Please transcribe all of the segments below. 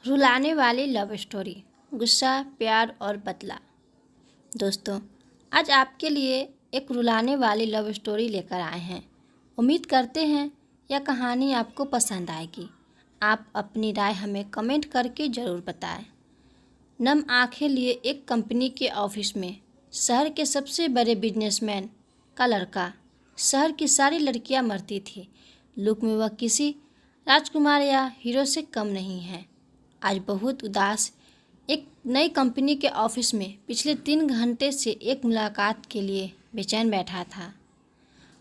रुलाने वाली love story, गुस्सा, प्यार और बदला। दोस्तों, आज आपके लिए एक रुलाने वाली लव स्टोरी लेकर आए हैं। उम्मीद करते हैं यह कहानी आपको पसंद आएगी। आप अपनी राय हमें कमेंट करके ज़रूर बताएं। नम आंखें लिए एक कंपनी के ऑफिस में शहर के सबसे बड़े बिजनेसमैन का लड़का। शहर की सारी लड़कियां मरती थी। लुक में वह किसी राजकुमार या हीरो से कम नहीं है। आज बहुत उदास एक नई कंपनी के ऑफिस में पिछले 3 घंटे से एक मुलाकात के लिए बेचैन बैठा था।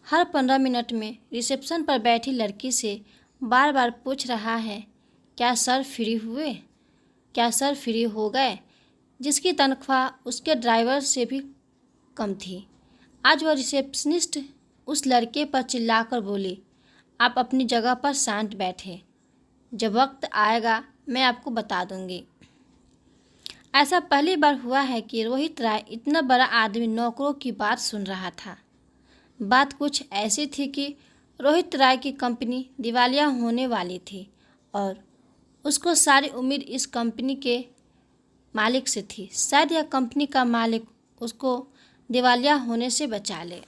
हर 15 मिनट में रिसेप्शन पर बैठी लड़की से बार बार पूछ रहा है, क्या सर फ्री हुए, क्या सर फ्री हो गए, जिसकी तनख्वाह उसके ड्राइवर से भी कम थी। आज वह रिसेप्शनिस्ट उस लड़के पर चिल्लाकर बोली, आप अपनी जगह पर शांत बैठे, जब वक्त आएगा मैं आपको बता दूंगी। ऐसा पहली बार हुआ है कि रोहित राय इतना बड़ा आदमी नौकरों की बात सुन रहा था। बात कुछ ऐसी थी कि रोहित राय की कंपनी दिवालिया होने वाली थी और उसको सारी उम्मीद इस कंपनी के मालिक से थी। शायद यह कंपनी का मालिक उसको दिवालिया होने से बचा ले।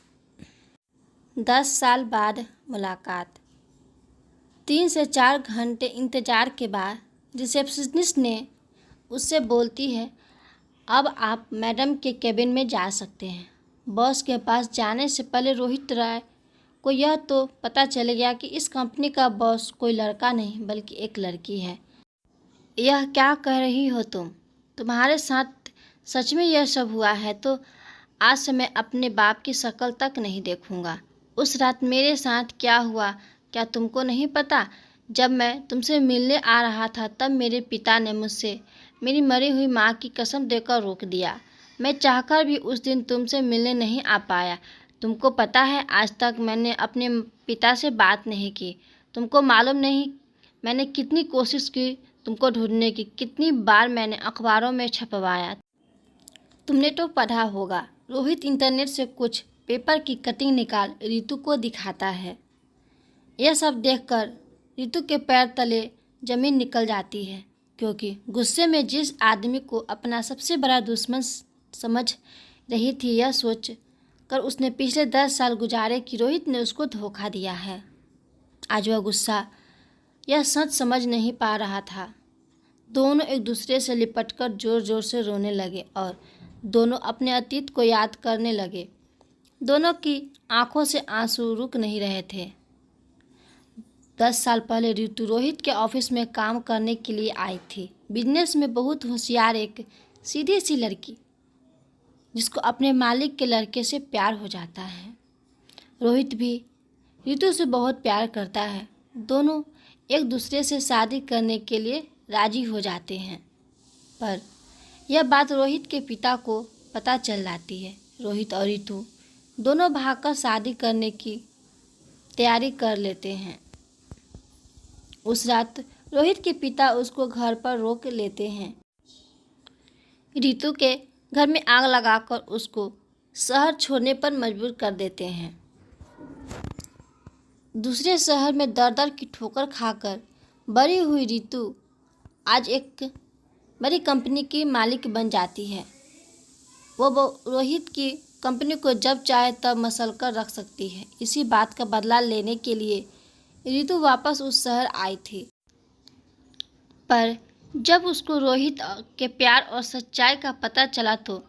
10 साल बाद मुलाकात। 3 से 4 घंटे इंतजार के बाद रिसेप्शनिस्ट ने उससे बोलती है, अब आप मैडम के केबिन में जा सकते हैं। बॉस के पास जाने से पहले रोहित राय को यह तो पता चल गया कि इस कंपनी का बॉस कोई लड़का नहीं बल्कि एक लड़की है। यह क्या कह रही हो तुम? तुम्हारे साथ सच में यह सब हुआ है तो आज से मैं अपने बाप की शक्ल तक नहीं देखूंगा। उस रात मेरे साथ क्या हुआ क्या तुमको नहीं पता? जब मैं तुमसे मिलने आ रहा था तब मेरे पिता ने मुझसे मेरी मरी हुई माँ की कसम देकर रोक दिया। मैं चाहकर भी उस दिन तुमसे मिलने नहीं आ पाया। तुमको पता है आज तक मैंने अपने पिता से बात नहीं की। तुमको मालूम नहीं मैंने कितनी कोशिश की तुमको ढूंढने की, कितनी बार मैंने अखबारों में छपवाया। तुमने तो पढ़ा होगा। रोहित इंटरनेट से कुछ पेपर की कटिंग निकाल रितु को दिखाता है। यह सब देखकर रितु के पैर तले जमीन निकल जाती है, क्योंकि गुस्से में जिस आदमी को अपना सबसे बड़ा दुश्मन समझ रही थी, यह सोच कर उसने पिछले 10 साल गुजारे कि रोहित ने उसको धोखा दिया है। आज वह गुस्सा यह सच समझ नहीं पा रहा था। दोनों एक दूसरे से लिपटकर जोर जोर से रोने लगे और दोनों अपने अतीत को याद करने लगे। दोनों की आंखों से आंसू रुक नहीं रहे थे। 10 साल पहले रितु रोहित के ऑफिस में काम करने के लिए आई थी। बिजनेस में बहुत होशियार एक सीधी सी लड़की, जिसको अपने मालिक के लड़के से प्यार हो जाता है। रोहित भी रितु से बहुत प्यार करता है। दोनों एक दूसरे से शादी करने के लिए राजी हो जाते हैं, पर यह बात रोहित के पिता को पता चल जाती है। रोहित और रितु दोनों भागकर शादी करने की तैयारी कर लेते हैं। उस रात रोहित के पिता उसको घर पर रोक लेते हैं। रितु के घर में आग लगाकर उसको शहर छोड़ने पर मजबूर कर देते हैं। दूसरे शहर में दर दर की ठोकर खाकर बड़ी हुई रितु आज एक बड़ी कंपनी की मालिक बन जाती है। वो रोहित की कंपनी को जब चाहे तब मसलकर रख सकती है। इसी बात का बदला लेने के लिए रितु वापस उस शहर आई थी, पर जब उसको रोहित के प्यार और सच्चाई का पता चला तो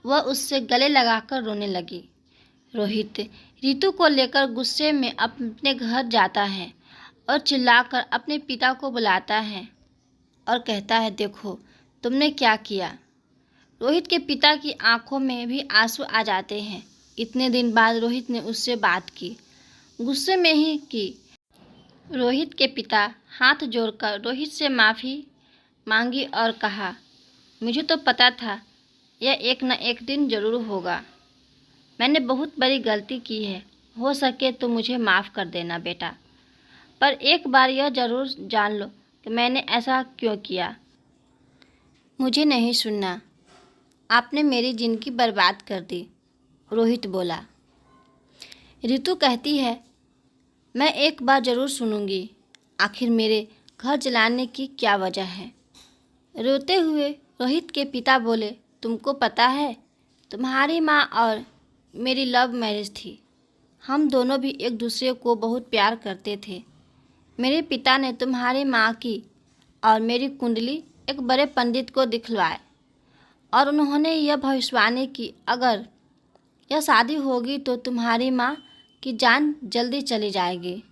वह उससे गले लगाकर रोने लगी। रोहित रितु को लेकर गुस्से में अपने घर जाता है और चिल्लाकर अपने पिता को बुलाता है और कहता है, देखो तुमने क्या किया। रोहित के पिता की आंखों में भी आंसू आ जाते हैं। इतने दिन बाद रोहित ने उससे बात की, गुस्से में ही की। रोहित के पिता हाथ जोड़कर रोहित से माफ़ी मांगी और कहा, मुझे तो पता था यह एक न एक दिन ज़रूर होगा। मैंने बहुत बड़ी गलती की है, हो सके तो मुझे माफ़ कर देना बेटा, पर एक बार यह ज़रूर जान लो कि मैंने ऐसा क्यों किया। मुझे नहीं सुनना, आपने मेरी ज़िंदगी बर्बाद कर दी, रोहित बोला। रितु कहती है, मैं एक बार ज़रूर सुनूंगी, आखिर मेरे घर जलाने की क्या वजह है। रोते हुए रोहित के पिता बोले, तुमको पता है, तुम्हारी माँ और मेरी लव मैरिज थी। हम दोनों भी एक दूसरे को बहुत प्यार करते थे। मेरे पिता ने तुम्हारी माँ की और मेरी कुंडली एक बड़े पंडित को दिखलवाए और उन्होंने यह भविष्यवाणी की, अगर यह शादी होगी तो तुम्हारी माँ की जान जल्दी चली जाएगी।